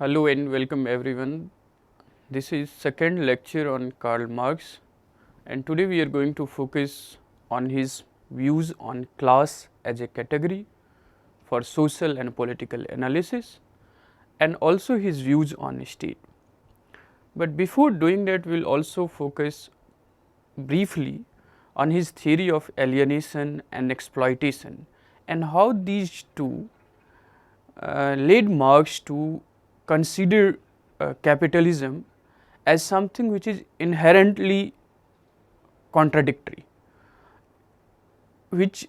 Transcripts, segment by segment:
Hello and welcome everyone. This is second lecture on Karl Marx, and today we are going to focus on his views on class as a category for social and political analysis, and also his views on state. But before doing that, we will also focus briefly on his theory of alienation and exploitation and how these two led Marx to consider capitalism as something which is inherently contradictory, which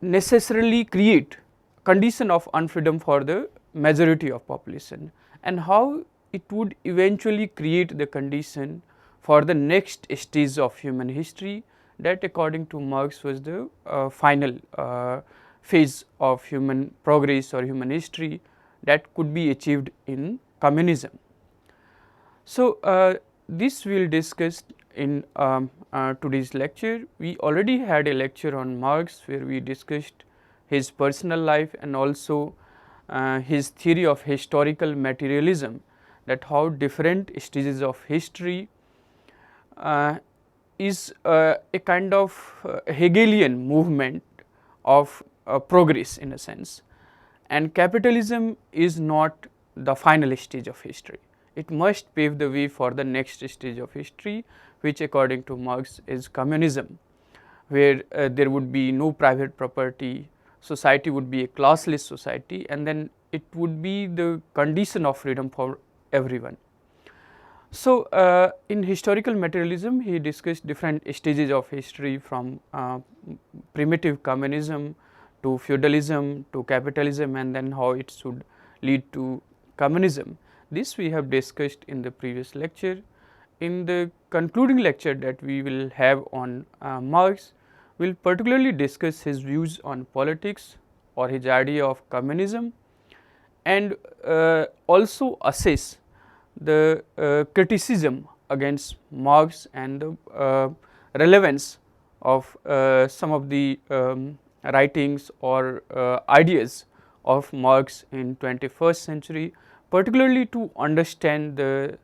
necessarily create condition of unfreedom for the majority of population, and how it would eventually create the condition for the next stage of human history, that according to Marx was the final phase of human progress or human history that could be achieved in communism. So, this we will discuss in today's lecture. We already had a lecture on Marx where we discussed his personal life and also his theory of historical materialism, that how different stages of history is a kind of Hegelian movement of progress in a sense, and capitalism is not the final stage of history. It must pave the way for the next stage of history, which according to Marx is communism, where there would be no private property, society would be a classless society, and then it would be the condition of freedom for everyone. So, in historical materialism, he discussed different stages of history from primitive communism to feudalism to capitalism, and then how it should lead to communism. This we have discussed in the previous lecture. In the concluding lecture that we will have on Marx, we will particularly discuss his views on politics or his idea of communism, and also assess the criticism against Marx and the relevance of some of the writings or ideas of Marx in 21st century, particularly to understand the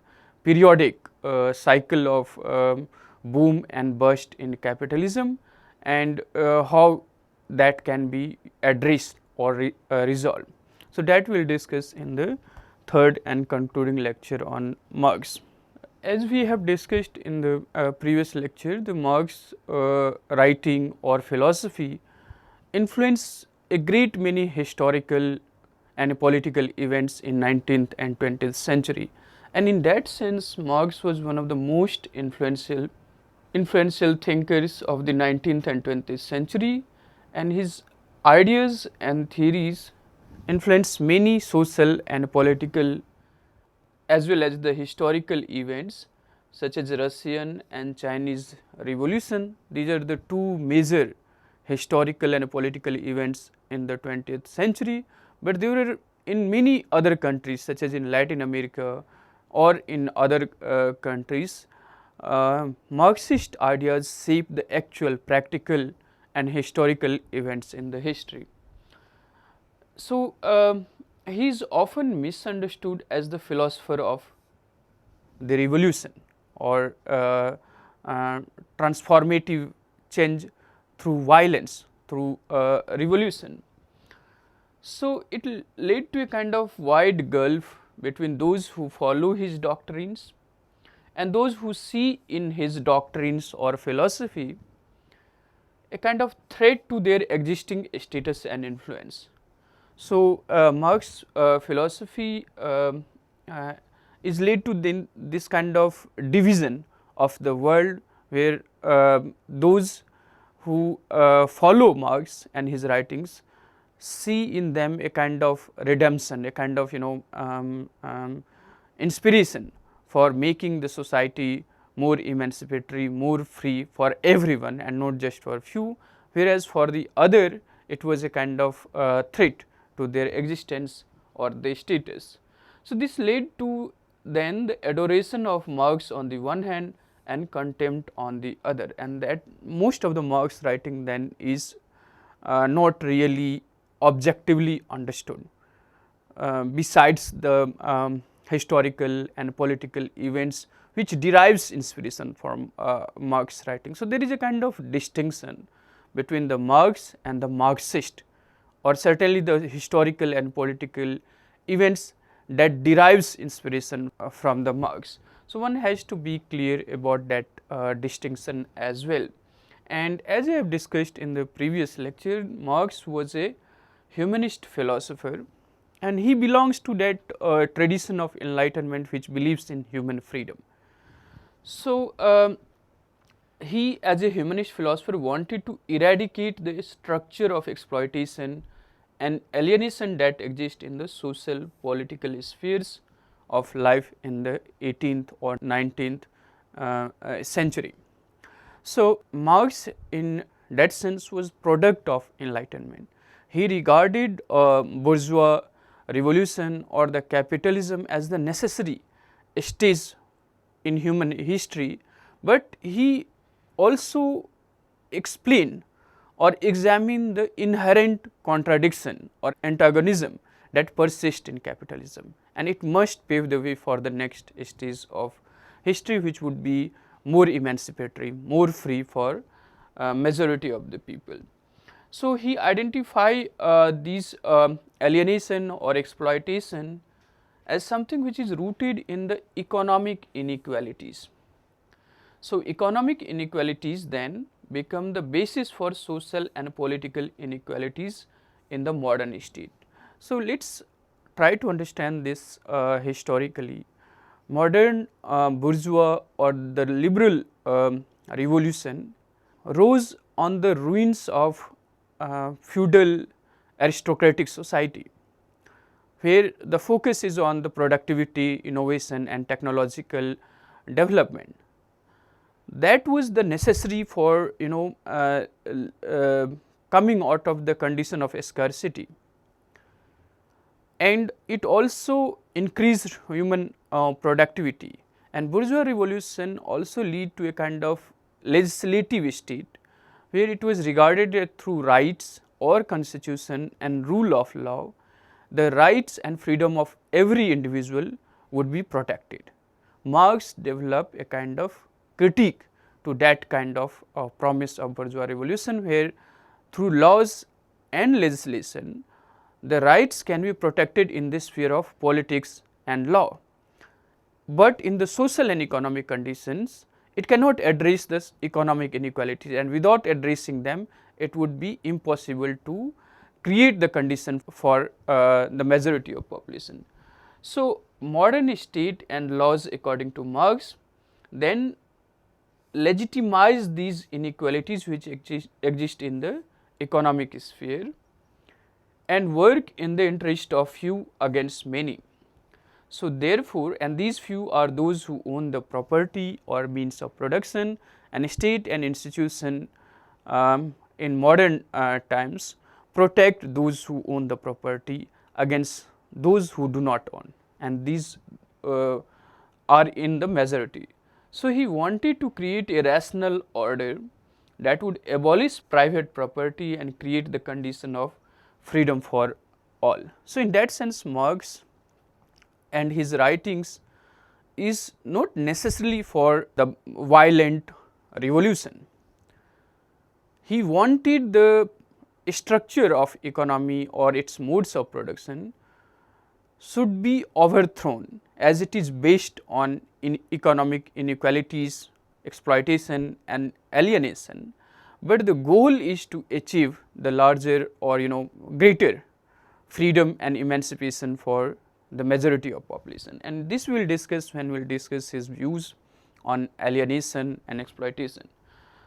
periodic cycle of boom and bust in capitalism, and how that can be addressed or resolved. So, that we will discuss in the third and concluding lecture on Marx. As we have discussed in the previous lecture, the Marx writing or philosophy influenced a great many historical and political events in 19th and 20th century, and in that sense Marx was one of the most influential thinkers of the 19th and 20th century, and his ideas and theories influenced many social and political as well as the historical events such as Russian and Chinese revolution. These are the two major historical and political events in the 20th century, but there were in many other countries such as in Latin America or in other countries. Marxist ideas shape the actual practical and historical events in the history. So, he is often misunderstood as the philosopher of the revolution or transformative change through violence, through revolution. So, it led to a kind of wide gulf between those who follow his doctrines and those who see in his doctrines or philosophy a kind of threat to their existing status and influence. So, Marx philosophy is led to then this kind of division of the world, where those who follow Marx and his writings see in them a kind of redemption, a kind of inspiration for making the society more emancipatory, more free for everyone and not just for few, whereas for the other it was a kind of threat to their existence or their status. So, this led to then the adoration of Marx on the one hand and contempt on the other, and that most of the Marx writing then is not really objectively understood. Besides the historical and political events which derives inspiration from Marx writing. So, there is a kind of distinction between the Marx and the Marxist, or certainly the historical and political events that derives inspiration from the Marx. So, one has to be clear about that distinction as well. And as I have discussed in the previous lecture, Marx was a humanist philosopher, and he belongs to that tradition of enlightenment which believes in human freedom. So, he as a humanist philosopher wanted to eradicate the structure of exploitation and alienation that exist in the social political spheres of life in the 18th or 19th century. So, Marx in that sense was product of enlightenment. He regarded bourgeois revolution or the capitalism as the necessary stage in human history, but he also explained or examine the inherent contradiction or antagonism that persists in capitalism, and it must pave the way for the next stage of history, which would be more emancipatory, more free for majority of the people. So, he identify these alienation or exploitation as something which is rooted in the economic inequalities. So, economic inequalities then become the basis for social and political inequalities in the modern state. So, let us try to understand this historically. Modern bourgeois or the liberal revolution rose on the ruins of feudal aristocratic society, where the focus is on the productivity, innovation and technological development. That was the necessary for coming out of the condition of scarcity, and it also increased human productivity. And bourgeois revolution also lead to a kind of legislative state, where it was regarded through rights or constitution and rule of law, the rights and freedom of every individual would be protected. Marx developed a kind of critique to that kind of promise of bourgeois revolution, where through laws and legislation the rights can be protected in the sphere of politics and law, but in the social and economic conditions it cannot address this economic inequalities, and without addressing them it would be impossible to create the condition for the majority of population. So, modern state and laws according to Marx then legitimize these inequalities which exist in the economic sphere and work in the interest of few against many. So, therefore, and these few are those who own the property or means of production, and state and institution in modern times protect those who own the property against those who do not own, and these are in the majority. So, he wanted to create a rational order that would abolish private property and create the condition of freedom for all. So, in that sense Marx and his writings is not necessarily for the violent revolution. He wanted the structure of economy or its modes of production should be overthrown, as it is based on economic inequalities, exploitation and alienation, but the goal is to achieve the larger or greater freedom and emancipation for the majority of population, and this we will discuss when we will discuss his views on alienation and exploitation.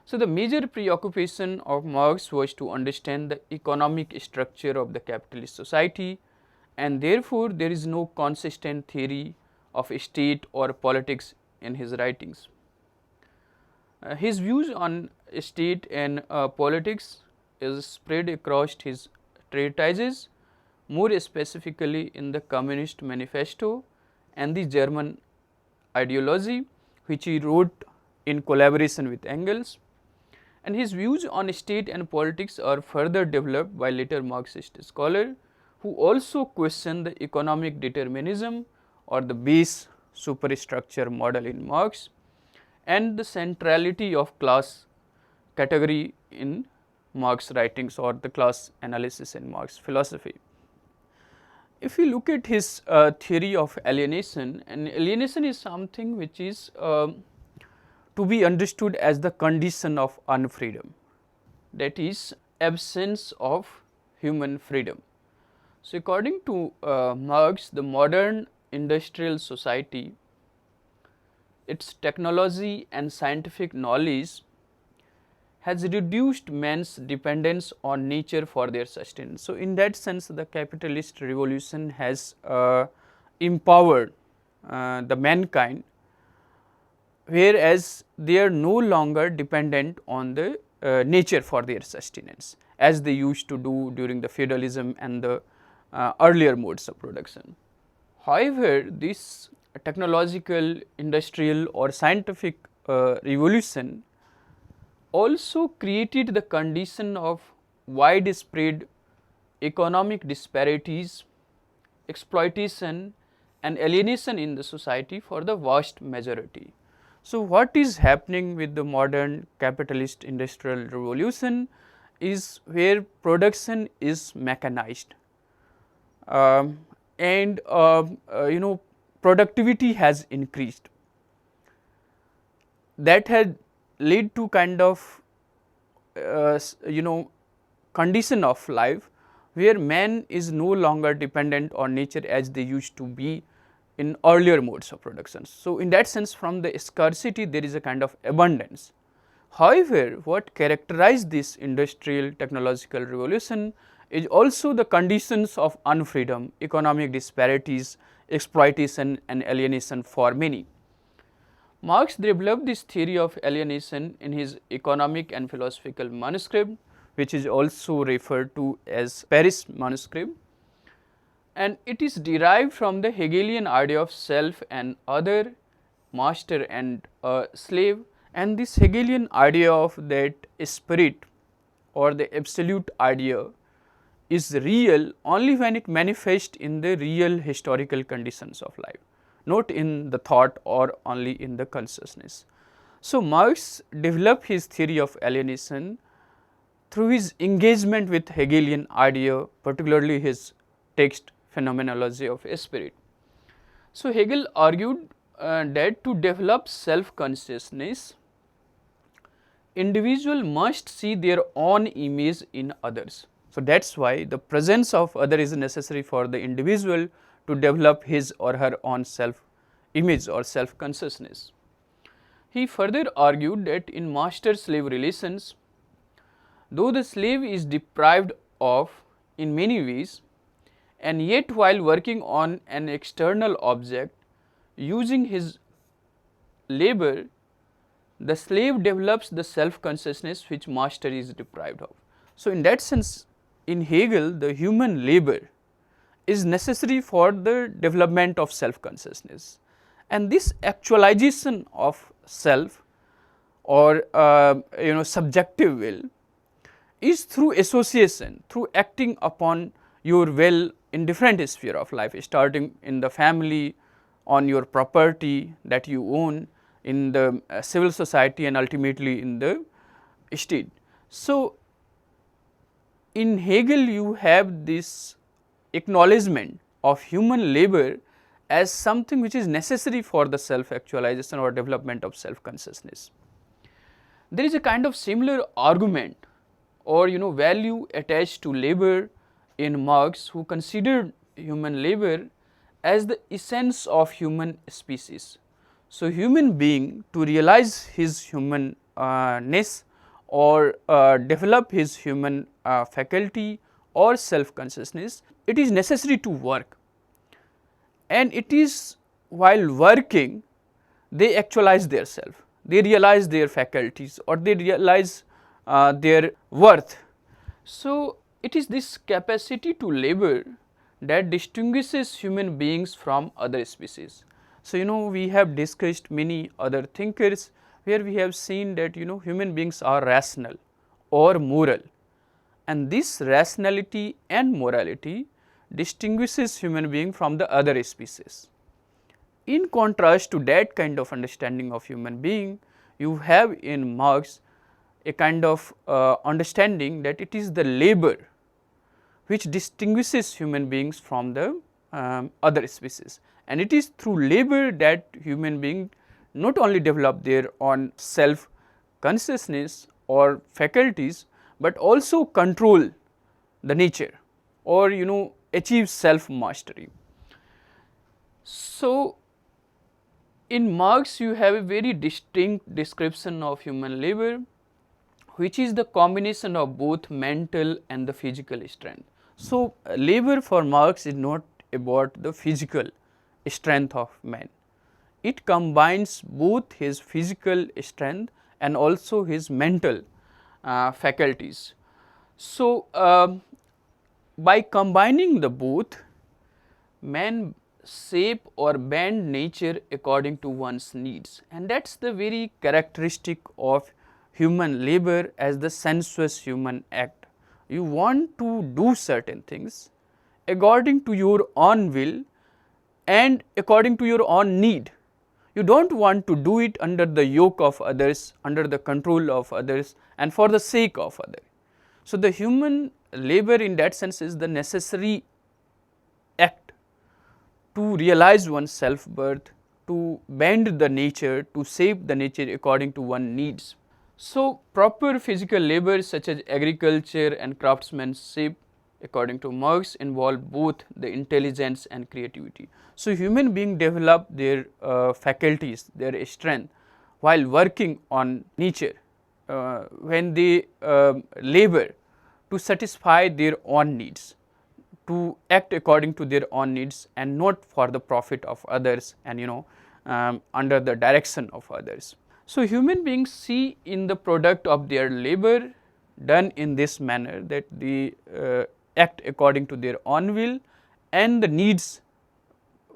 So, the major preoccupation of Marx was to understand the economic structure of the capitalist society, and therefore, there is no consistent theory of state or politics in his writings. His views on state and politics is spread across his treatises, more specifically in the Communist Manifesto and the German ideology, which he wrote in collaboration with Engels. And his views on state and politics are further developed by later Marxist scholars, who also question the economic determinism or the base superstructure model in Marx, and the centrality of class category in Marx writings or the class analysis in Marx philosophy. If we look at his theory of alienation, and alienation is something which is to be understood as the condition of unfreedom, that is absence of human freedom. So, according to Marx, the modern industrial society, its technology and scientific knowledge has reduced man's dependence on nature for their sustenance. So, in that sense, the capitalist revolution has empowered the mankind, whereas they are no longer dependent on the nature for their sustenance, as they used to do during the feudalism and the earlier modes of production. However, this technological, industrial or scientific revolution also created the condition of widespread economic disparities, exploitation and alienation in the society for the vast majority. So, what is happening with the modern capitalist industrial revolution is where production is mechanized, and productivity has increased. That had led to kind of condition of life where man is no longer dependent on nature as they used to be in earlier modes of production. So, in that sense, from the scarcity there is a kind of abundance. However, what characterized this industrial technological revolution is also the conditions of unfreedom, economic disparities, exploitation and alienation for many. Marx developed this theory of alienation in his economic and philosophical manuscript, which is also referred to as Paris manuscript, and it is derived from the Hegelian idea of self and other, master and slave, and this Hegelian idea of that spirit or the absolute idea is real only when it manifests in the real historical conditions of life, not in the thought or only in the consciousness. So, Marx developed his theory of alienation through his engagement with Hegelian idea, particularly his text Phenomenology of Spirit. So, Hegel argued that to develop self-consciousness, individual must see their own image in others. So, that is why the presence of other is necessary for the individual to develop his or her own self image or self consciousness. He further argued that in master slave relations, though the slave is deprived of in many ways, and yet while working on an external object using his labor, the slave develops the self consciousness which master is deprived of. So, in that sense, in Hegel, the human labor is necessary for the development of self consciousness, and this actualization of self or subjective will is through association, through acting upon your will in different sphere of life, starting in the family, on your property that you own, in the civil society and ultimately in the state. So, in Hegel you have this acknowledgement of human labor as something which is necessary for the self actualization or development of self consciousness. There is a kind of similar argument or value attached to labor in Marx, who considered human labor as the essence of human species. So, human being to realize his humanness or develop his human faculty or self consciousness, it is necessary to work, and it is while working they actualize their self, they realize their faculties or they realize their worth. So, it is this capacity to labor that distinguishes human beings from other species. So, we have discussed many other thinkers where we have seen that human beings are rational or moral, and this rationality and morality distinguishes human being from the other species. in contrast to that kind of understanding of human being, you have in Marx a kind of understanding that it is the labor which distinguishes human beings from the other species, and it is through labor that human beings not only develop their own self consciousness or faculties, but also control the nature or achieve self mastery. So, in Marx you have a very distinct description of human labor, which is the combination of both mental and the physical strength. So, labor for Marx is not about the physical strength of man. It combines both his physical strength and also his mental faculties. So, by combining the both, man shape or bend nature according to one's needs, and that is the very characteristic of human labor as the sensuous human act. You want to do certain things according to your own will and according to your own need. You do not want to do it under the yoke of others, under the control of others, and for the sake of others. So, the human labor in that sense is the necessary act to realize one's self worth, to bend the nature, to shape the nature according to one's needs. So, proper physical labor such as agriculture and craftsmanship according to Marx involve both the intelligence and creativity. So, human beings develop their faculties, their strength while working on nature when they labor to satisfy their own needs, to act according to their own needs and not for the profit of others and under the direction of others. So, human beings see in the product of their labor done in this manner that they act according to their own will and the needs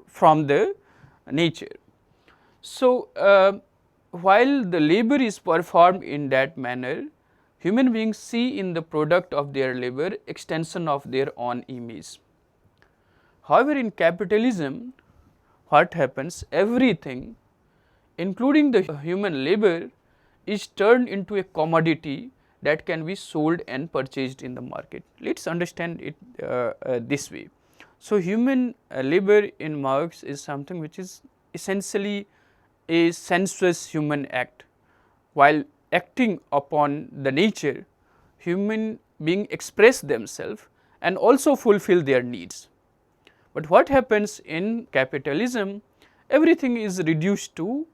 from the nature. So, while the labor is performed in that manner, human beings see in the product of their labor extension of their own image. However, in capitalism, what happens? Everything, including the human labor, is turned into a commodity that can be sold and purchased in the market. Let us understand it this way. So, human labor in Marx is something which is essentially a sensuous human act. While acting upon the nature, human beings express themselves and also fulfill their needs. But what happens in capitalism? Everything is reduced to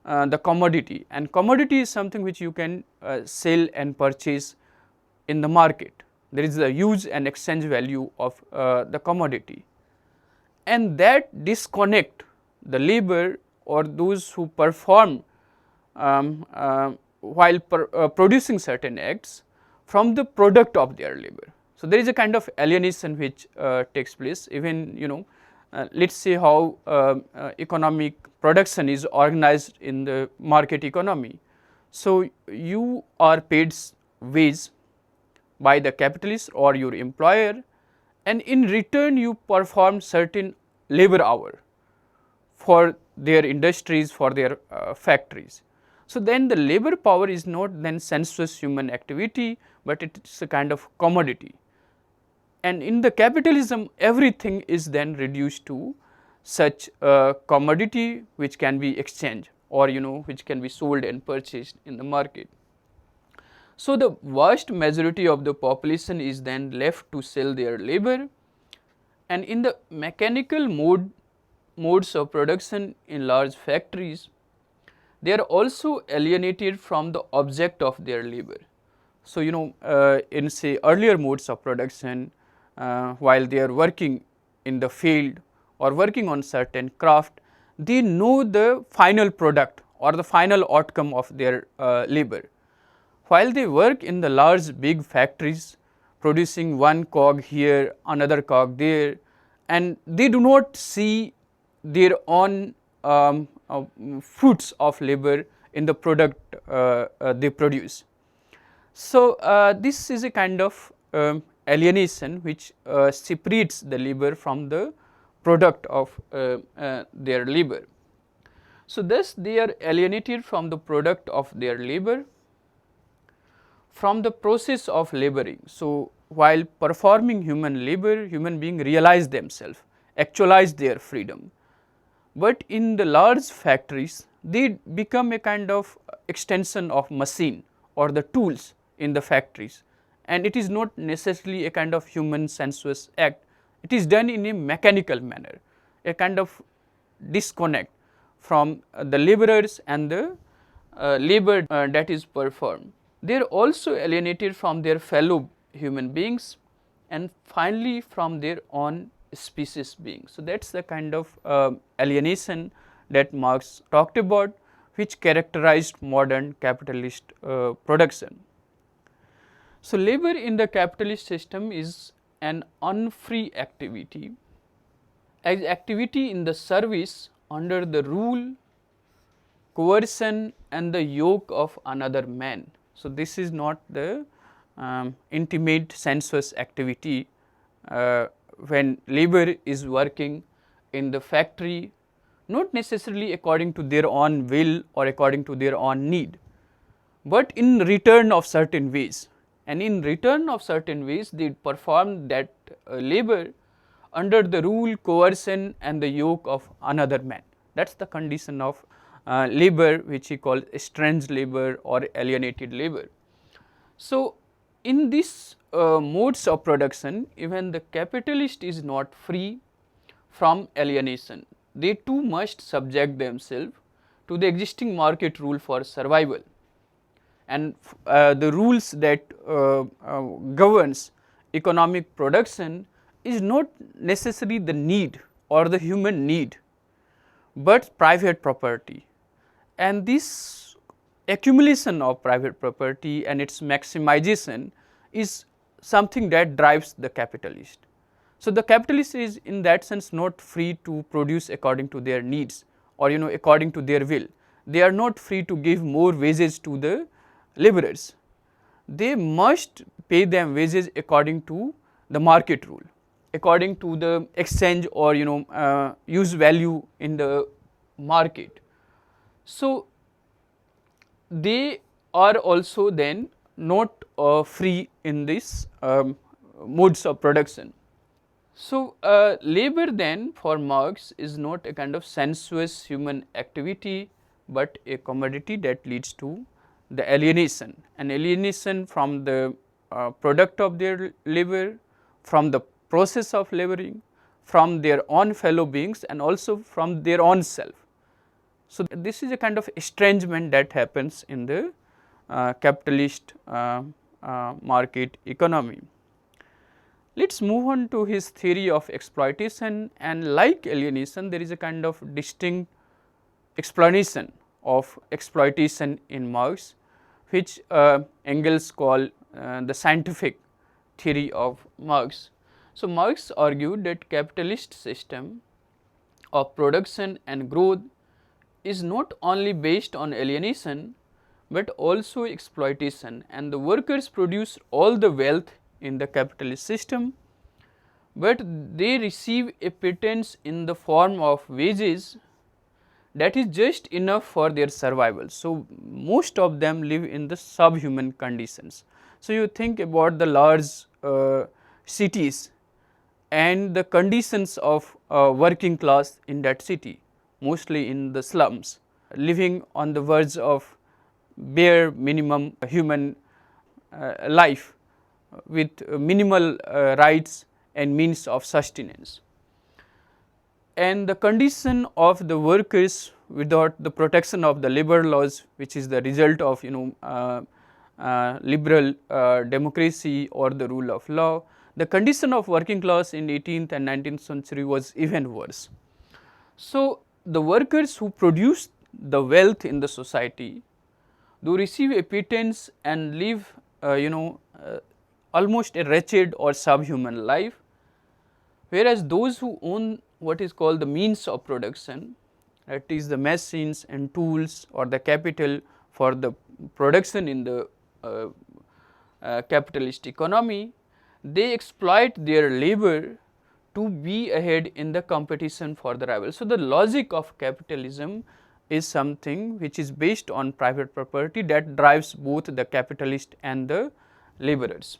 the commodity, and commodity is something which you can sell and purchase in the market. There is a use and exchange value of the commodity, and that disconnect the labor or those who perform while producing certain acts from the product of their labor. So, there is a kind of alienation which takes place. Even let us say how economic production is organized in the market economy. So, you are paid wage by the capitalist or your employer, and in return you perform certain labor hour for their industries, for their factories. So, then the labor power is not then sensuous human activity, but it is a kind of commodity. And in the capitalism, everything is then reduced to such a commodity which can be exchanged or which can be sold and purchased in the market. So, the vast majority of the population is then left to sell their labor, and in the mechanical modes of production in large factories, they are also alienated from the object of their labor. So, in say earlier modes of production, while they are working in the field or working on certain craft, they know the final product or the final outcome of their labor. While they work in the large big factories producing one cog here, another cog there, and they do not see their own fruits of labor in the product they produce. So, this is a kind of alienation which separates the labor from the product of their labor. So, thus they are alienated from the product of their labor, from the process of laboring. So, while performing human labor, human being realize themselves, actualize their freedom. But in the large factories, they become a kind of extension of machine or the tools in the factories, and it is not necessarily a kind of human sensuous act. It is done in a mechanical manner, a kind of disconnect from the laborers and the labor that is performed. They are also alienated from their fellow human beings and finally from their own species beings. So, that is the kind of alienation that Marx talked about, which characterized modern capitalist production. So, labor in the capitalist system is an unfree activity, as activity in the service under the rule, coercion and the yoke of another man. So, this is not the intimate sensuous activity when labor is working in the factory, not necessarily according to their own will or according to their own need, but in return of certain ways, and in return of certain ways they perform that labor under the rule, coercion and the yoke of another man. That is the condition of labor, which he called estranged labor or alienated labor. So, in this modes of production, even the capitalist is not free from alienation. They too must subject themselves to the existing market rule for survival, and the rules that governs economic production is not necessarily the need or the human need, but private property. And this accumulation of private property and its maximization is something that drives the capitalist. So, the capitalist is in that sense not free to produce according to their needs or according to their will. They are not free to give more wages to the laborers. They must pay them wages according to the market rule, according to the exchange or use value in the market. So, they are also then not free in this modes of production. So, labor then for Marx is not a kind of sensuous human activity, but a commodity that leads to the alienation, an alienation from the product of their labor, from the process of laboring, from their own fellow beings and also from their own self. So, this is a kind of estrangement that happens in the capitalist market economy. Let us move on to his theory of exploitation, and like alienation there is a kind of distinct explanation of exploitation in Marx, which Engels call the scientific theory of Marx. So, Marx argued that capitalist system of production and growth is not only based on alienation, but also exploitation, and the workers produce all the wealth in the capitalist system, but they receive a pittance in the form of wages that is just enough for their survival. So, most of them live in the subhuman conditions. So, you think about the large cities and the conditions of working class in that city, mostly in the slums, living on the verge of bare minimum human life with minimal rights and means of sustenance. And the condition of the workers without the protection of the labor laws, which is the result of liberal democracy or the rule of law, the condition of working class in 18th and 19th century was even worse. So, the workers who produce the wealth in the society, they receive a pittance and live almost a wretched or subhuman life, whereas those who own what is called the means of production, that is the machines and tools or the capital for the production in the capitalist economy, they exploit their labor to be ahead in the competition for the rival. So, the logic of capitalism is something which is based on private property that drives both the capitalist and the laborers.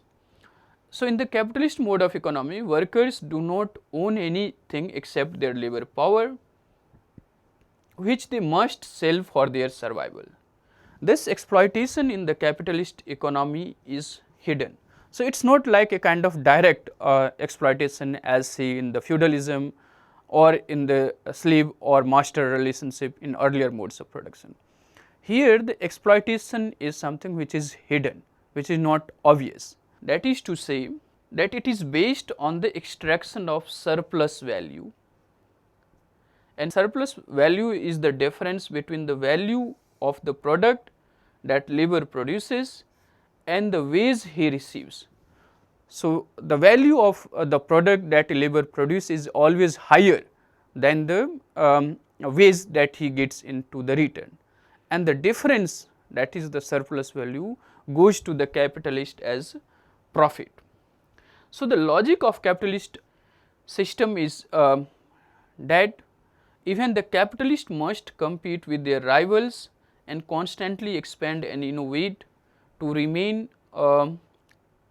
So, in the capitalist mode of economy, workers do not own anything except their labor power, which they must sell for their survival. This exploitation in the capitalist economy is hidden. So, it is not like a kind of direct exploitation as say in the feudalism or in the slave or master relationship in earlier modes of production. Here the exploitation is something which is hidden, which is not obvious. That is to say that it is based on the extraction of surplus value, and surplus value is the difference between the value of the product that labor produces and the wage he receives. So, the value of the product that labor produces is always higher than the wage that he gets into the return, and the difference, that is the surplus value, goes to the capitalist as profit. So, the logic of capitalist system is that even the capitalist must compete with their rivals and constantly expand and innovate to remain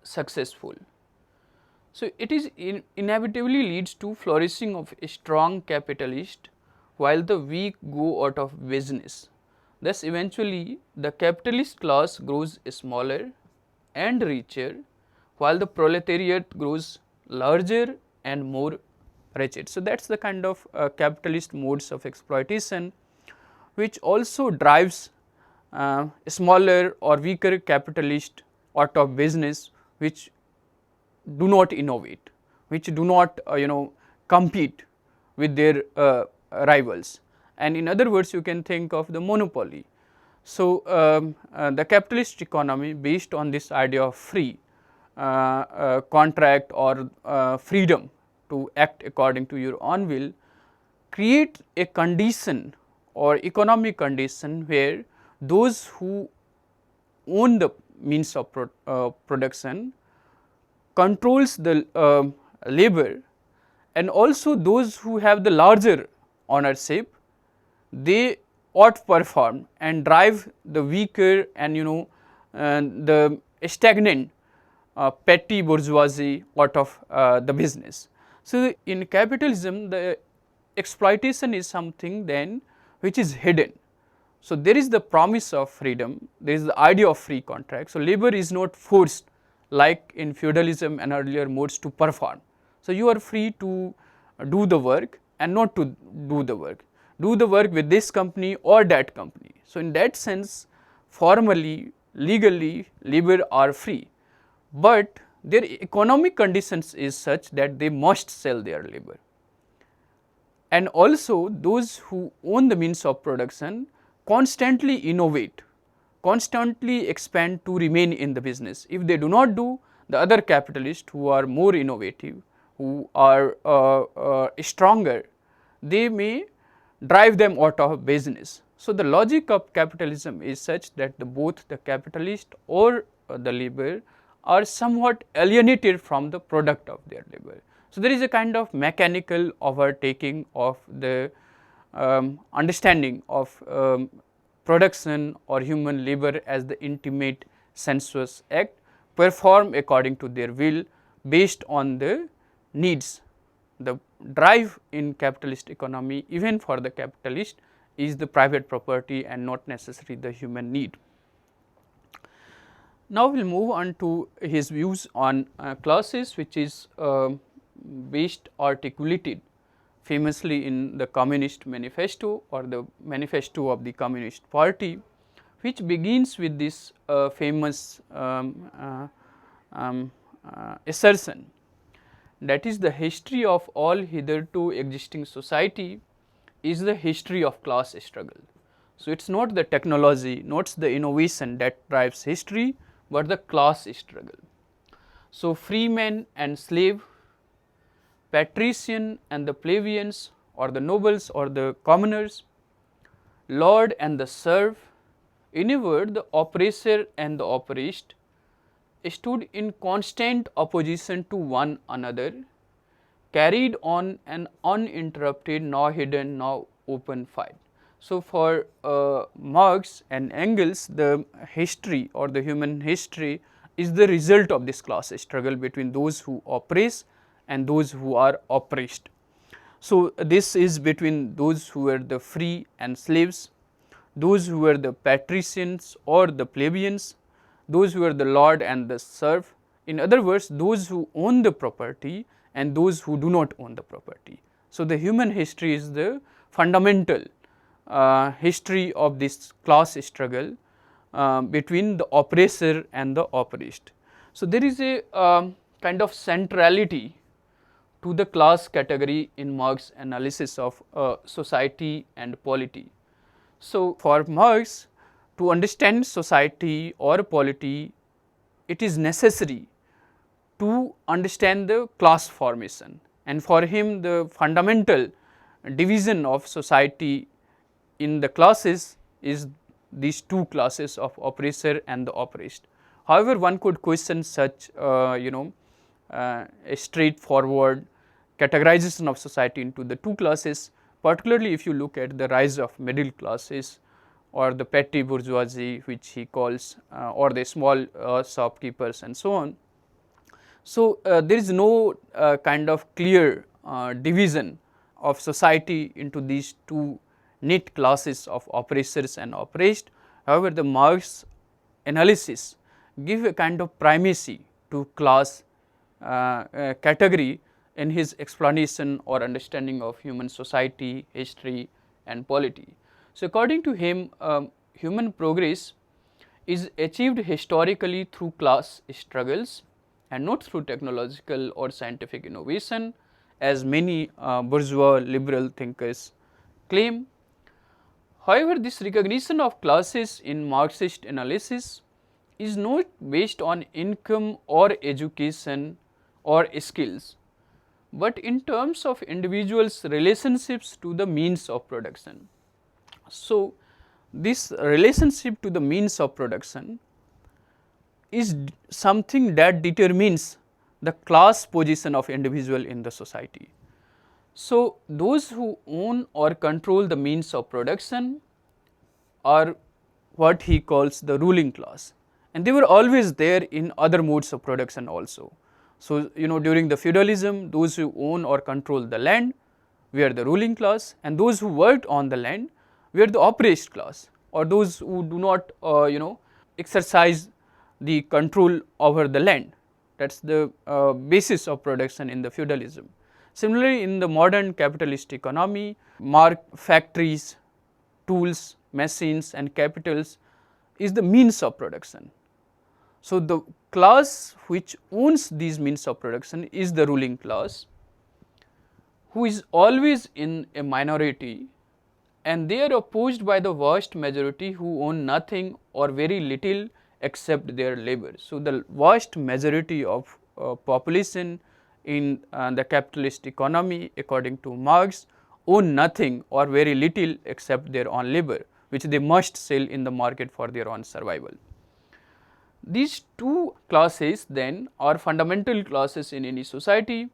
successful. So, it is inevitably leads to flourishing of a strong capitalist while the weak go out of business. Thus, eventually the capitalist class grows smaller and richer, while the proletariat grows larger and more wretched. So, that is the kind of capitalist modes of exploitation which also drives smaller or weaker capitalist out of business, which do not innovate, which do not compete with their rivals, and in other words you can think of the monopoly. So, the capitalist economy based on this idea of free contract or freedom to act according to your own will create a condition or economic condition where those who own the means of production controls the labor, and also those who have the larger ownership, they outperform and drive the weaker and the stagnant petty bourgeoisie out of the business. So, in capitalism the exploitation is something then which is hidden. So, there is the promise of freedom, there is the idea of free contract. So, labor is not forced like in feudalism and earlier modes to perform. So, you are free to do the work and not to do the work with this company or that company. So, in that sense formally, legally labor are free, but their economic conditions is such that they must sell their labor, and also those who own the means of production constantly innovate, constantly expand to remain in the business. If they do not do, the other capitalists who are more innovative, who are stronger, they may drive them out of business. So, the logic of capitalism is such that both the capitalist or the labor are somewhat alienated from the product of their labor. So, there is a kind of mechanical overtaking of the understanding of production or human labor as the intimate sensuous act performed according to their will based on the needs. The drive in capitalist economy even for the capitalist is the private property and not necessarily the human need. Now, we will move on to his views on classes, which is based articulated famously in the Communist Manifesto or the Manifesto of the Communist Party, which begins with this famous assertion, that is, the history of all hitherto existing society is the history of class struggle. So, it is not the technology, not the innovation that drives history, but the class struggle. So, freeman and slave, patrician and the plebeians or the nobles or the commoners, lord and the serf, in a word the oppressor and the oppressed, stood in constant opposition to one another, carried on an uninterrupted, now hidden, now open fight. So, for Marx and Engels, the history or the human history is the result of this class struggle between those who oppress and those who are oppressed. So, this is between those who were the free and slaves, those who were the patricians or the plebeians, those who were the lord and the serf. In other words, those who own the property and those who do not own the property. So, the human history is the fundamental history of this class struggle between the oppressor and the oppressed. So, there is a kind of centrality to the class category in Marx's analysis of society and polity. So, for Marx, to understand society or polity, it is necessary to understand the class formation, and for him the fundamental division of society in the classes is these two classes of oppressor and the oppressed. However, one could question such a straightforward categorization of society into the two classes, particularly if you look at the rise of middle classes or the petty bourgeoisie, which he calls or the small shopkeepers and so on. So, there is no kind of clear division of society into these two neat classes of oppressors and oppressed. However, the Marx analysis give a kind of primacy to class category in his explanation or understanding of human society, history and polity. So, according to him, human progress is achieved historically through class struggles and not through technological or scientific innovation, as many bourgeois liberal thinkers claim. However, this recognition of classes in Marxist analysis is not based on income or education or skills, but in terms of individuals' relationships to the means of production. So, this relationship to the means of production is something that determines the class position of individual in the society. So, those who own or control the means of production are what he calls the ruling class, and they were always there in other modes of production also. So, during the feudalism, those who own or control the land were the ruling class, and those who worked on the land were the oppressed class, or those who do not exercise the control over the land. That is the basis of production in the feudalism. Similarly, in the modern capitalist economy, factories, tools, machines and capitals is the means of production. So, the class which owns these means of production is the ruling class, who is always in a minority, and they are opposed by the vast majority who own nothing or very little except their labor. So, the vast majority of population in the capitalist economy, according to Marx, own nothing or very little except their own labor, which they must sell in the market for their own survival. These two classes then are fundamental classes in any society,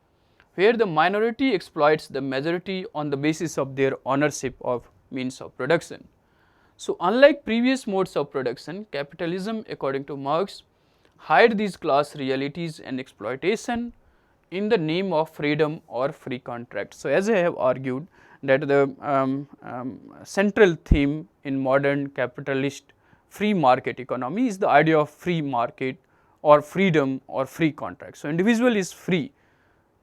where the minority exploits the majority on the basis of their ownership of means of production. So, unlike previous modes of production, capitalism, according to Marx, hide these class realities and exploitation in the name of freedom or free contract. So, as I have argued that the central theme in modern capitalist free market economy is the idea of free market or freedom or free contract. So, individual is free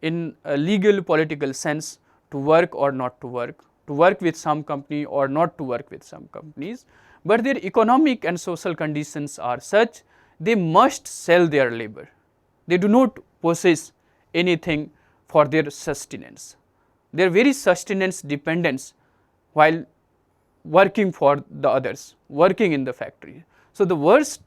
in a legal political sense to work or not to work with some company or not to work with some companies, but their economic and social conditions are such they must sell their labor. They do not possess anything for their sustenance. Their very sustenance dependence while working for the others, working in the factory. So, the worst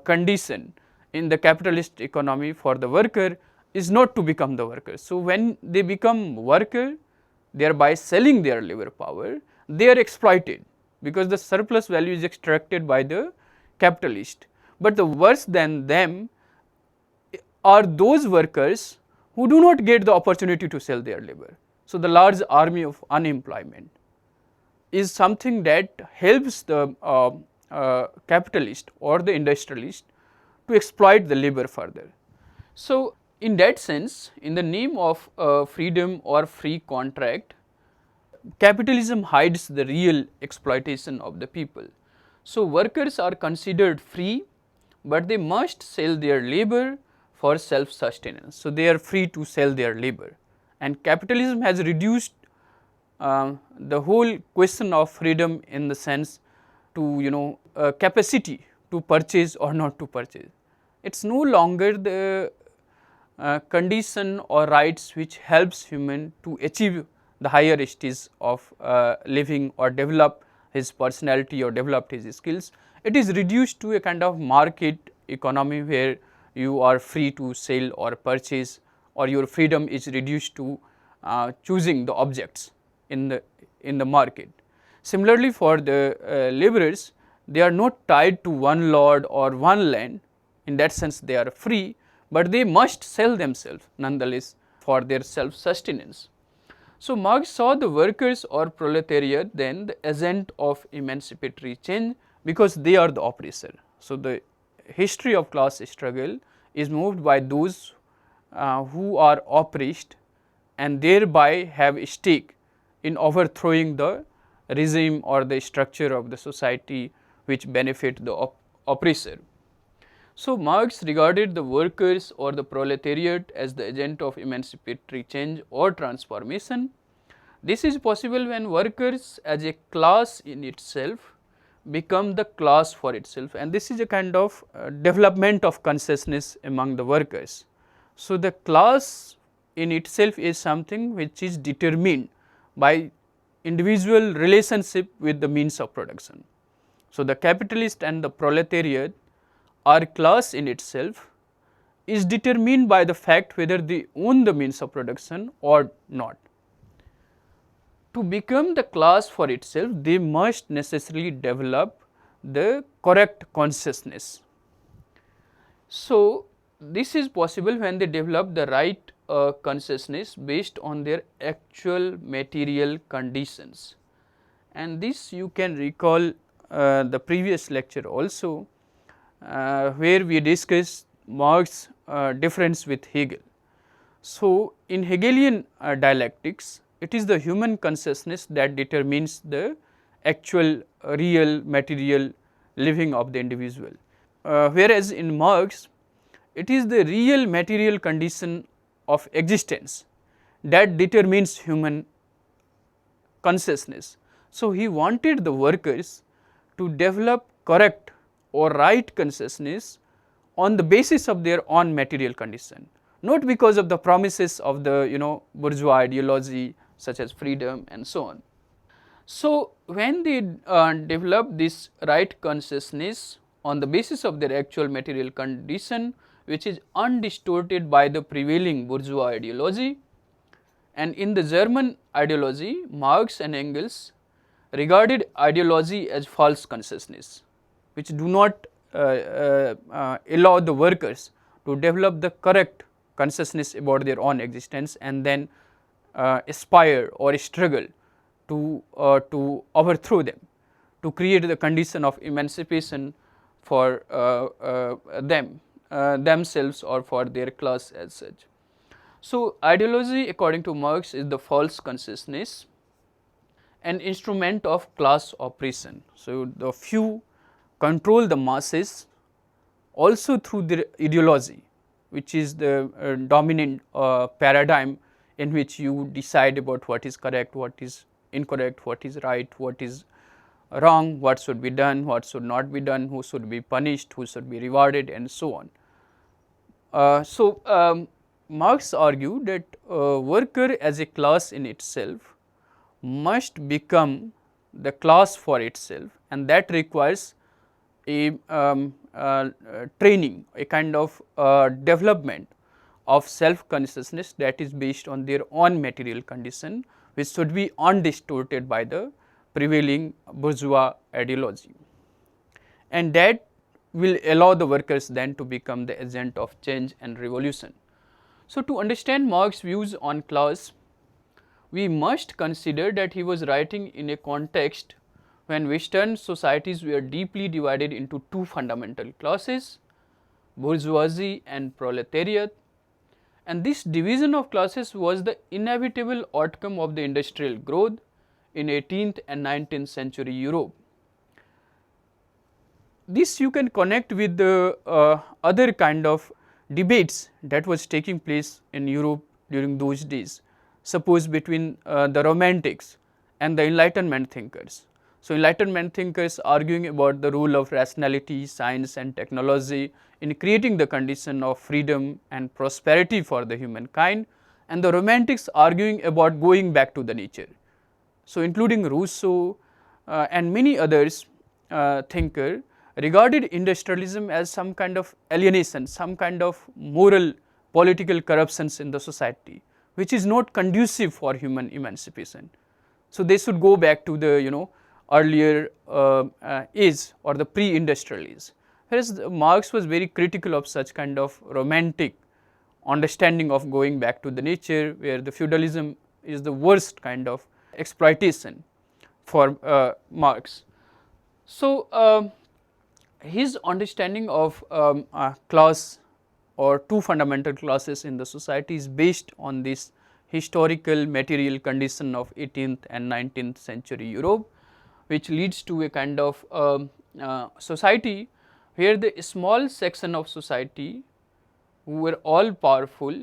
condition in the capitalist economy for the worker is not to become the worker. So, when they become worker, thereby selling their labor power, they are exploited because the surplus value is extracted by the capitalist. But the worse than them are those workers who do not get the opportunity to sell their labor. So, the large army of unemployment. is something that helps the capitalist or the industrialist to exploit the labor further. So, in that sense, in the name of freedom or free contract, capitalism hides the real exploitation of the people. So, workers are considered free, but they must sell their labor for self sustenance. So, they are free to sell their labor, and capitalism has reduced the whole question of freedom in the sense to capacity to purchase or not to purchase. It is no longer the condition or rights which helps human to achieve the higher stage of living or develop his personality or develop his skills. It is reduced to a kind of market economy where you are free to sell or purchase, or your freedom is reduced to choosing the objects in the market. Similarly, for the laborers, they are not tied to one lord or one land. In that sense, they are free, but they must sell themselves nonetheless for their self sustenance. So, Marx saw the workers or proletariat then the agent of emancipatory change, because they are the oppressor. So, the history of class struggle is moved by those who are oppressed and thereby have a stake in overthrowing the regime or the structure of the society which benefit the oppressor. So, Marx regarded the workers or the proletariat as the agent of emancipatory change or transformation. This is possible when workers as a class in itself become the class for itself, and this is a kind of development of consciousness among the workers. So, the class in itself is something which is determined by individual relationship with the means of production. So, the capitalist and the proletariat or class in itself is determined by the fact whether they own the means of production or not. To become the class for itself, they must necessarily develop the correct consciousness. So, this is possible when they develop the right consciousness based on their actual material conditions, and this you can recall the previous lecture also, where we discussed Marx's difference with Hegel. So, in Hegelian dialectics, it is the human consciousness that determines the actual real material living of the individual, whereas in Marx, it is the real material condition of existence that determines human consciousness. So, he wanted the workers to develop correct or right consciousness on the basis of their own material condition, not because of the promises of the bourgeois ideology such as freedom and so on. So, when they develop this right consciousness on the basis of their actual material condition, which is undistorted by the prevailing bourgeois ideology, and in the German ideology, Marx and Engels regarded ideology as false consciousness, which do not allow the workers to develop the correct consciousness about their own existence and then aspire or struggle to overthrow them, to create the condition of emancipation for themselves or for their class as such. So, ideology according to Marx is the false consciousness, an instrument of class oppression. So, the few control the masses also through their ideology, which is the dominant paradigm in which you decide about what is correct, what is incorrect, what is right, what is wrong, what should be done, what should not be done, who should be punished, who should be rewarded, and so on. Marx argued that worker as a class in itself must become the class for itself, and that requires a training, a kind of development of self consciousness that is based on their own material condition, which should be undistorted by the prevailing bourgeois ideology, and that will allow the workers then to become the agent of change and revolution. So, to understand Marx's views on class, we must consider that he was writing in a context when Western societies were deeply divided into two fundamental classes, bourgeoisie and proletariat, and this division of classes was the inevitable outcome of the industrial growth in 18th and 19th century Europe. This you can connect with the other kind of debates that was taking place in Europe during those days, suppose between the Romantics and the Enlightenment thinkers. So, Enlightenment thinkers arguing about the role of rationality, science and technology in creating the condition of freedom and prosperity for the humankind, and the Romantics arguing about going back to the nature. So, including Rousseau and many others thinker regarded industrialism as some kind of alienation, some kind of moral political corruptions in the society, which is not conducive for human emancipation. So, they should go back to the earlier age or the pre-industrial age, whereas Marx was very critical of such kind of romantic understanding of going back to the nature, where the feudalism is the worst kind of exploitation for Marx. So, his understanding of class or two fundamental classes in the society is based on this historical material condition of 18th and 19th century Europe, which leads to a kind of society where the small section of society who were all powerful,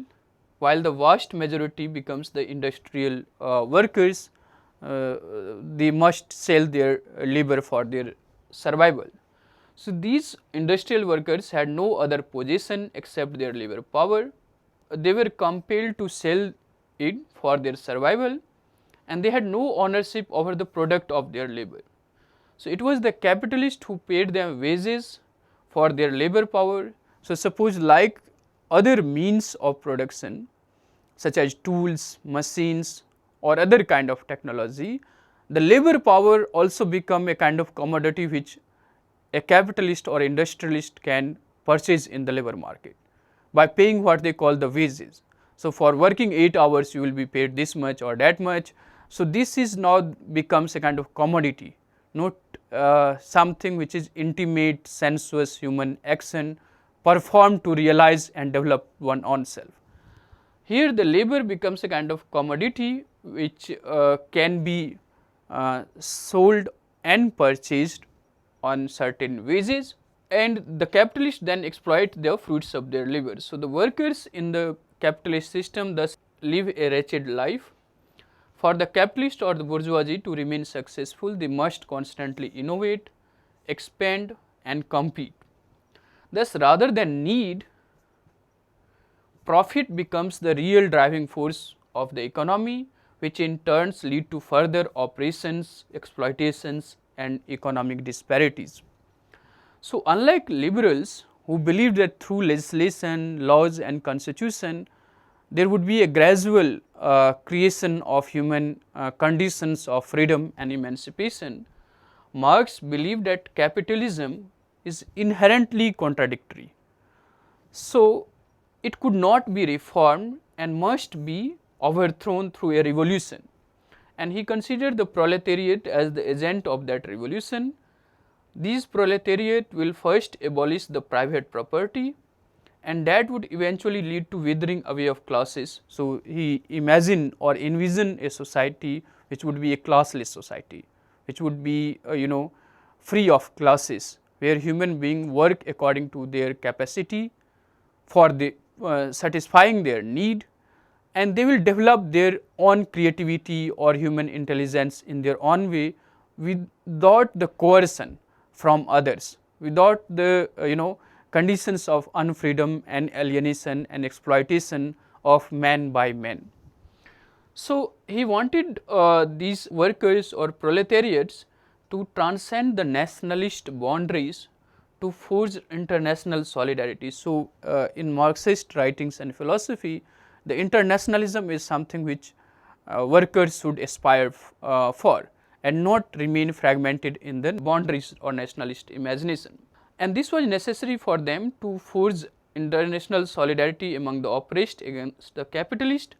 while the vast majority becomes the industrial workers, they must sell their labor for their survival. So, these industrial workers had no other possession except their labor power. They were compelled to sell it for their survival, and they had no ownership over the product of their labor. So, it was the capitalist who paid them wages for their labor power. So, suppose like other means of production such as tools, machines or other kind of technology, the labor power also become a kind of commodity which a capitalist or industrialist can purchase in the labor market by paying what they call the wages. So, for working 8 hours you will be paid this much or that much. So, this is now becomes a kind of commodity, not something which is intimate, sensuous human action performed to realize and develop one own self. Here the labor becomes a kind of commodity which can be sold and purchased on certain wages, and the capitalists then exploit the fruits of their labor. So, the workers in the capitalist system thus live a wretched life. For the capitalist or the bourgeoisie to remain successful, they must constantly innovate, expand and compete. Thus, rather than need, profit becomes the real driving force of the economy, which in turns lead to further oppressions, exploitations and economic disparities. So, unlike liberals who believe that through legislation, laws and constitution, there would be a gradual creation of human conditions of freedom and emancipation, Marx believed that capitalism is inherently contradictory. So, it could not be reformed and must be overthrown through a revolution, and he considered the proletariat as the agent of that revolution. These proletariat will first abolish the private property, and that would eventually lead to withering away of classes. So, he imagined or envisioned a society which would be a classless society, which would be free of classes, where human beings work according to their capacity for the satisfying their need, and they will develop their own creativity or human intelligence in their own way without the coercion from others, without the conditions of unfreedom and alienation and exploitation of man by man. So, he wanted these workers or proletariats to transcend the nationalist boundaries to forge international solidarity. So, in Marxist writings and philosophy, the internationalism is something which workers should aspire for and not remain fragmented in the boundaries or nationalist imagination. And this was necessary for them to forge international solidarity among the oppressed against the capitalist.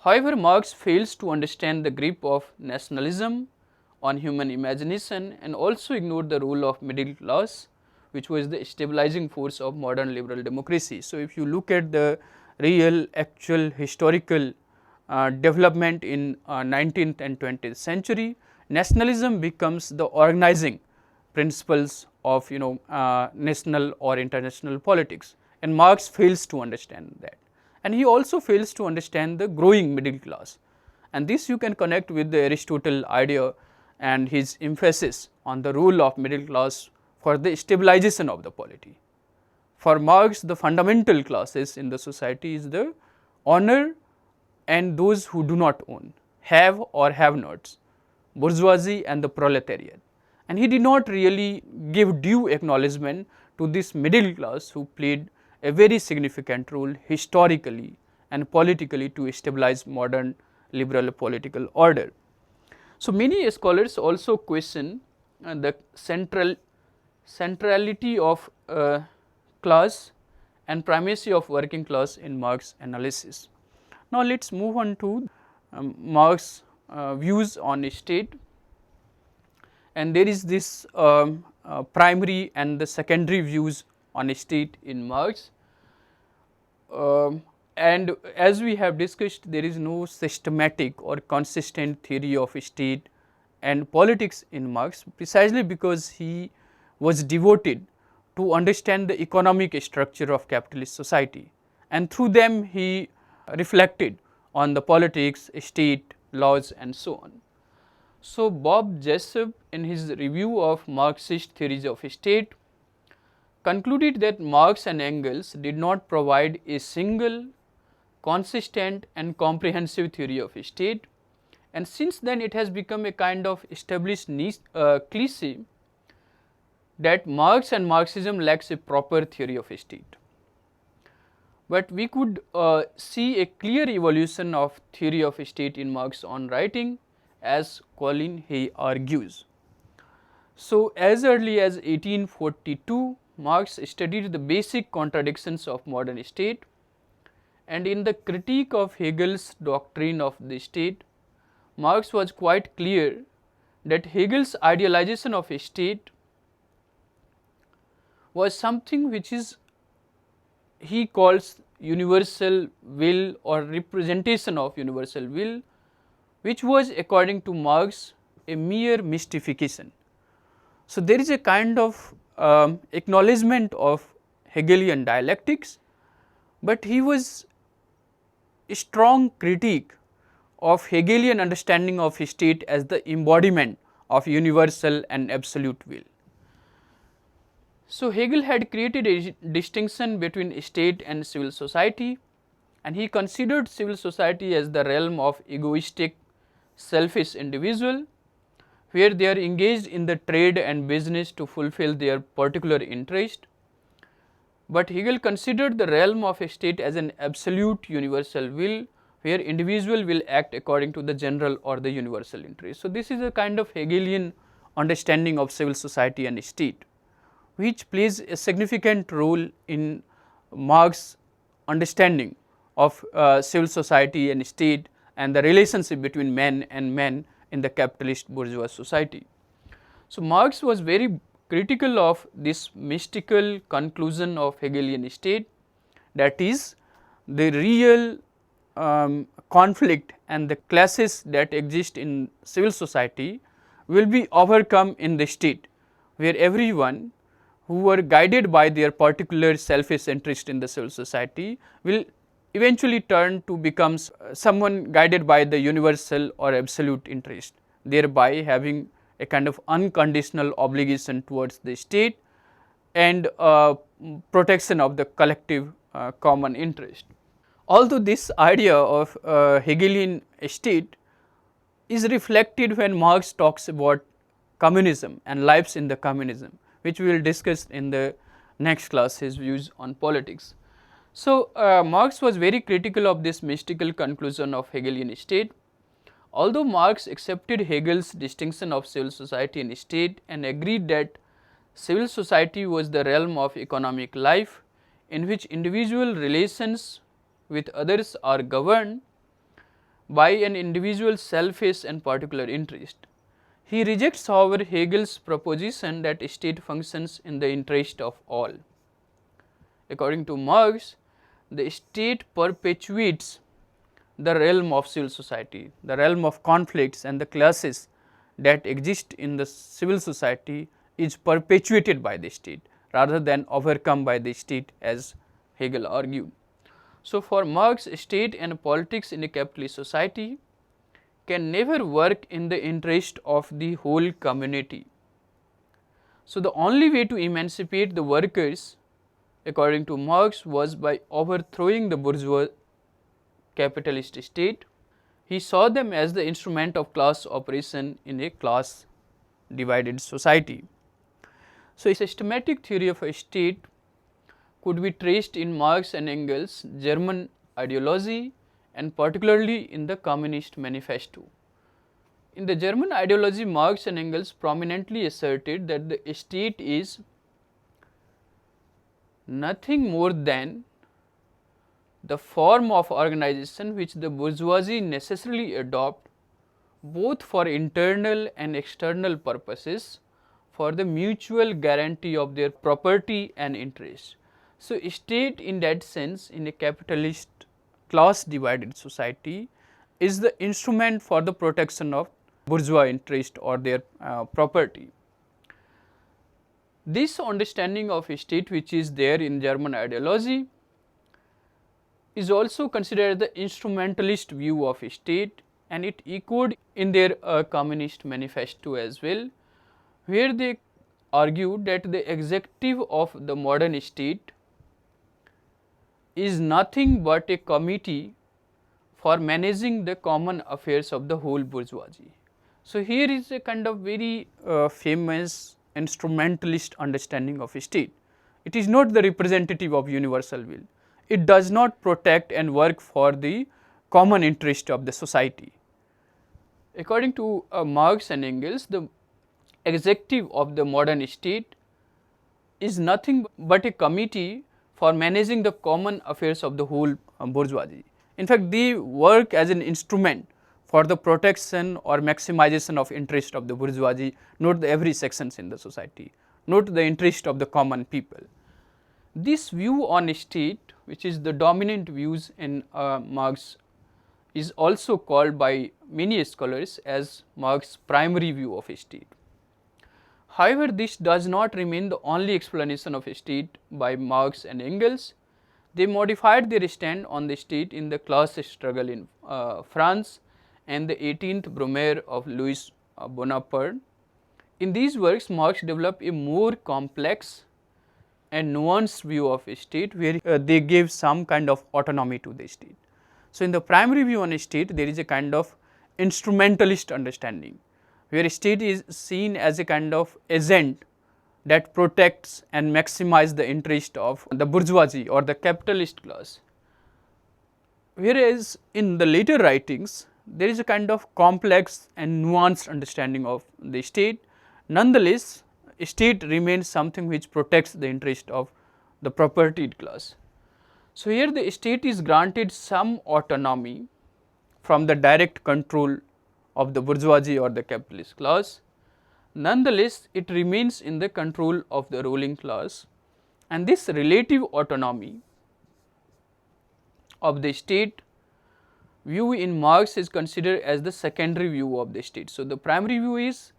However, Marx fails to understand the grip of nationalism on human imagination and also ignored the role of middle class, which was the stabilizing force of modern liberal democracy. So, if you look at the real actual historical development in 19th and 20th century, nationalism becomes the organizing principles of national or international politics, and Marx fails to understand that, and he also fails to understand the growing middle class, and this you can connect with the Aristotle idea and his emphasis on the role of middle class for the stabilization of the polity. For Marx, the fundamental classes in the society is the owner and those who do not own, have or have nots, bourgeoisie and the proletariat. And he did not really give due acknowledgement to this middle class who played a very significant role historically and politically to stabilize modern liberal political order. So, many scholars also question the centrality of class and primacy of working class in Marx analysis. Now, let us move on to Marx views on state, and there is this primary and the secondary views on state in Marx. And as we have discussed, there is no systematic or consistent theory of state and politics in Marx, precisely because he was devoted to understand the economic structure of capitalist society, and through them he reflected on the politics, state, laws and so on. So, Bob Jessup in his review of Marxist theories of state concluded that Marx and Engels did not provide a single, consistent and comprehensive theory of state, and since then it has become a kind of established cliché that Marx and Marxism lacks a proper theory of state. But we could see a clear evolution of theory of state in Marx's own writing, as Colin Hay argues. So, as early as 1842, Marx studied the basic contradictions of modern state, and in the critique of Hegel's doctrine of the state, Marx was quite clear that Hegel's idealization of a state was something which is he calls universal will or representation of universal will, which was according to Marx a mere mystification. So, there is a kind of acknowledgement of Hegelian dialectics, but he was a strong critique of Hegelian understanding of state as the embodiment of universal and absolute will. So, Hegel had created a distinction between state and civil society, and he considered civil society as the realm of egoistic, selfish individual, where they are engaged in the trade and business to fulfill their particular interest. But Hegel considered the realm of a state as an absolute universal will, where individual will act according to the general or the universal interest. So, this is a kind of Hegelian understanding of civil society and state, which plays a significant role in Marx's understanding of civil society and state and the relationship between men and men in the capitalist bourgeois society. So, Marx was very critical of this mystical conclusion of Hegelian state, that is the real conflict and the classes that exist in civil society will be overcome in the state, where everyone who were guided by their particular selfish interest in the civil society will eventually turn to become someone guided by the universal or absolute interest, thereby having a kind of unconditional obligation towards the state and protection of the collective common interest. Although this idea of Hegelian state is reflected when Marx talks about communism and lives in the communism, which we will discuss in the next class, his views on politics. So, Marx was very critical of this mystical conclusion of Hegelian state. Although Marx accepted Hegel's distinction of civil society and state and agreed that civil society was the realm of economic life in which individual relations with others are governed, by an individual's selfish and particular interest. He rejects, however, Hegel's proposition that state functions in the interest of all. According to Marx, the state perpetuates the realm of civil society, the realm of conflicts and the classes that exist in the civil society is perpetuated by the state rather than overcome by the state, as Hegel argued. So, for Marx, state and politics in a capitalist society can never work in the interest of the whole community. So, the only way to emancipate the workers, according to Marx, was by overthrowing the bourgeois capitalist state. He saw them as the instrument of class operation in a class divided society. So, a systematic theory of a state could be traced in Marx and Engels' German ideology and particularly in the Communist Manifesto. In the German ideology, Marx and Engels prominently asserted that the state is nothing more than the form of organization which the bourgeoisie necessarily adopt both for internal and external purposes for the mutual guarantee of their property and interest. So, state in that sense in a capitalist class divided society is the instrument for the protection of bourgeois interest or their property. This understanding of a state which is there in German ideology is also considered the instrumentalist view of a state, and it echoed in their Communist Manifesto as well, where they argued that the executive of the modern state is nothing but a committee for managing the common affairs of the whole bourgeoisie. So, here is a kind of very famous instrumentalist understanding of a state. It is not the representative of universal will. It does not protect and work for the common interest of the society. According to Marx and Engels, the executive of the modern state is nothing but a committee for managing the common affairs of the whole bourgeoisie. In fact, they work as an instrument for the protection or maximization of interest of the bourgeoisie, not the every sections in the society, not the interest of the common people. This view on state, which is the dominant views in Marx, is also called by many scholars as Marx's primary view of a state. However, this does not remain the only explanation of a state by Marx and Engels. They modified their stand on the state in the class struggle in France and the 18th Brumaire of Louis Bonaparte. In these works, Marx developed a more complex and nuanced view of a state, where they gave some kind of autonomy to the state. So, in the primary view on a state, there is a kind of instrumentalist understanding, where a state is seen as a kind of agent that protects and maximizes the interest of the bourgeoisie or the capitalist class. Whereas, in the later writings, there is a kind of complex and nuanced understanding of the state. Nonetheless, state remains something which protects the interest of the propertied class. So, here the state is granted some autonomy from the direct control of the bourgeoisie or the capitalist class. Nonetheless, it remains in the control of the ruling class, and this relative autonomy of the state view in Marx is considered as the secondary view of the state. So, the primary view is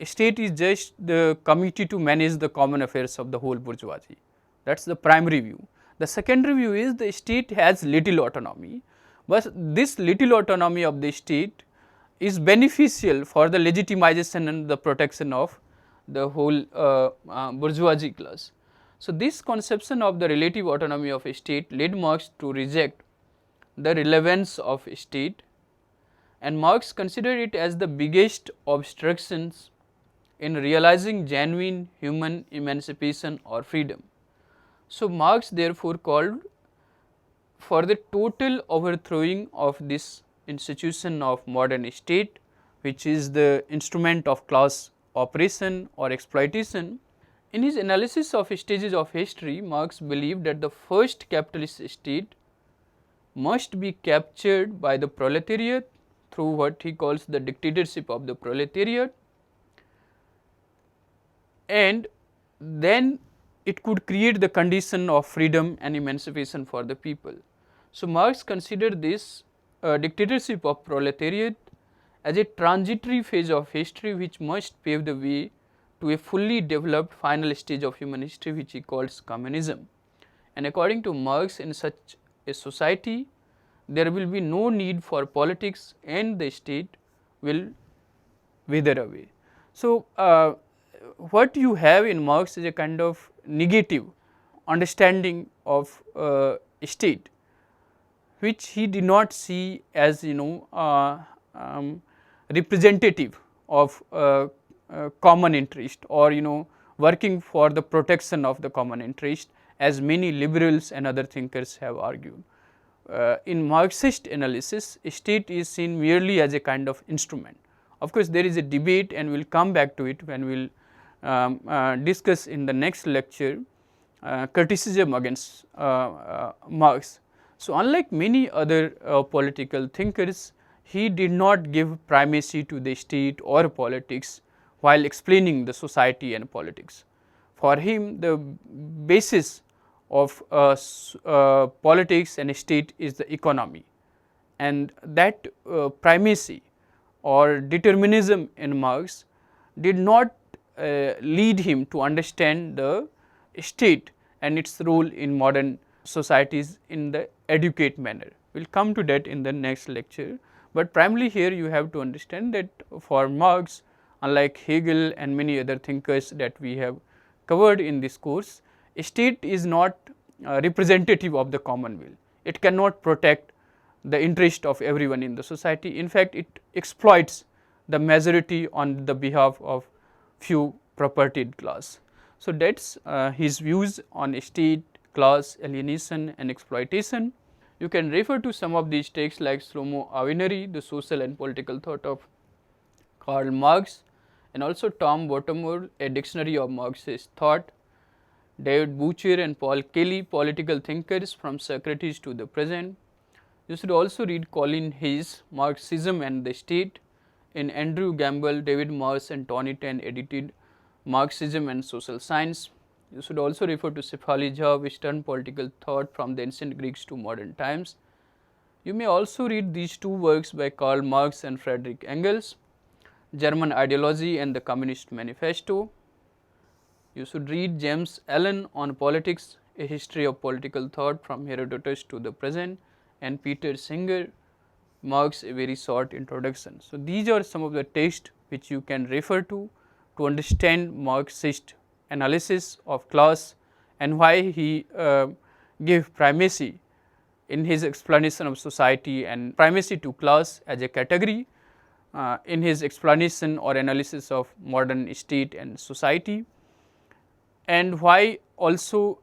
state is just the committee to manage the common affairs of the whole bourgeoisie. That is the primary view. The secondary view is the state has little autonomy, but this little autonomy of the state is beneficial for the legitimization and the protection of the whole bourgeoisie class. So, this conception of the relative autonomy of a state led Marx to reject the relevance of state, and Marx considered it as the biggest obstructions in realizing genuine human emancipation or freedom. So, Marx therefore called for the total overthrowing of this institution of modern state, which is the instrument of class oppression or exploitation. In his analysis of stages of history, Marx believed that the first capitalist state must be captured by the proletariat through what he calls the dictatorship of the proletariat, and then it could create the condition of freedom and emancipation for the people. So, Marx considered this dictatorship of proletariat as a transitory phase of history which must pave the way to a fully developed final stage of human history which he calls communism. And according to Marx, in such a society there will be no need for politics and the state will wither away. So, what you have in Marx is a kind of negative understanding of state, which he did not see as representative of common interest, or working for the protection of the common interest, as many liberals and other thinkers have argued. In Marxist analysis, state is seen merely as a kind of instrument. Of course, there is a debate and we will come back to it when we will discuss in the next lecture criticism against Marx. So, unlike many other political thinkers, he did not give primacy to the state or politics while explaining the society and politics. For him, the basis of politics and state is the economy, and that primacy or determinism in Marx did not lead him to understand the state and its role in modern societies in the adequate manner. We will come to that in the next lecture, but primarily here you have to understand that for Marx, unlike Hegel and many other thinkers that we have covered in this course, state is not representative of the common will. It cannot protect the interest of everyone in the society. In fact, it exploits the majority on the behalf of few propertied class. So, that is his views on state, class, alienation and exploitation. You can refer to some of these texts like Shlomo Avineri, The Social and Political Thought of Karl Marx, and also Tom Bottomore, A Dictionary of Marxist Thought, David Boucher and Paul Kelly, Political Thinkers from Socrates to the Present. You should also read Colin Hayes, Marxism and the State, in Andrew Gamble, David Morse and Tony Tan edited Marxism and Social Science. You should also refer to Shefali Jha, Western Political Thought from the Ancient Greeks to Modern Times. You may also read these two works by Karl Marx and Friedrich Engels, German Ideology and the Communist Manifesto. You should read James Allen on Politics, A History of Political Thought from Herodotus to the Present, and Peter Singer, Marx, A Very Short Introduction. So, these are some of the texts which you can refer to understand Marxist analysis of class and why he gave primacy in his explanation of society and primacy to class as a category in his explanation or analysis of modern state and society, and why also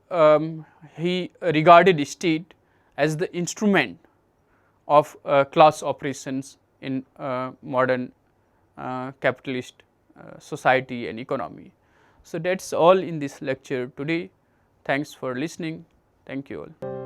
he regarded state as the instrument of class operations in modern capitalist society and economy. So, that is all in this lecture today. Thanks for listening. Thank you all.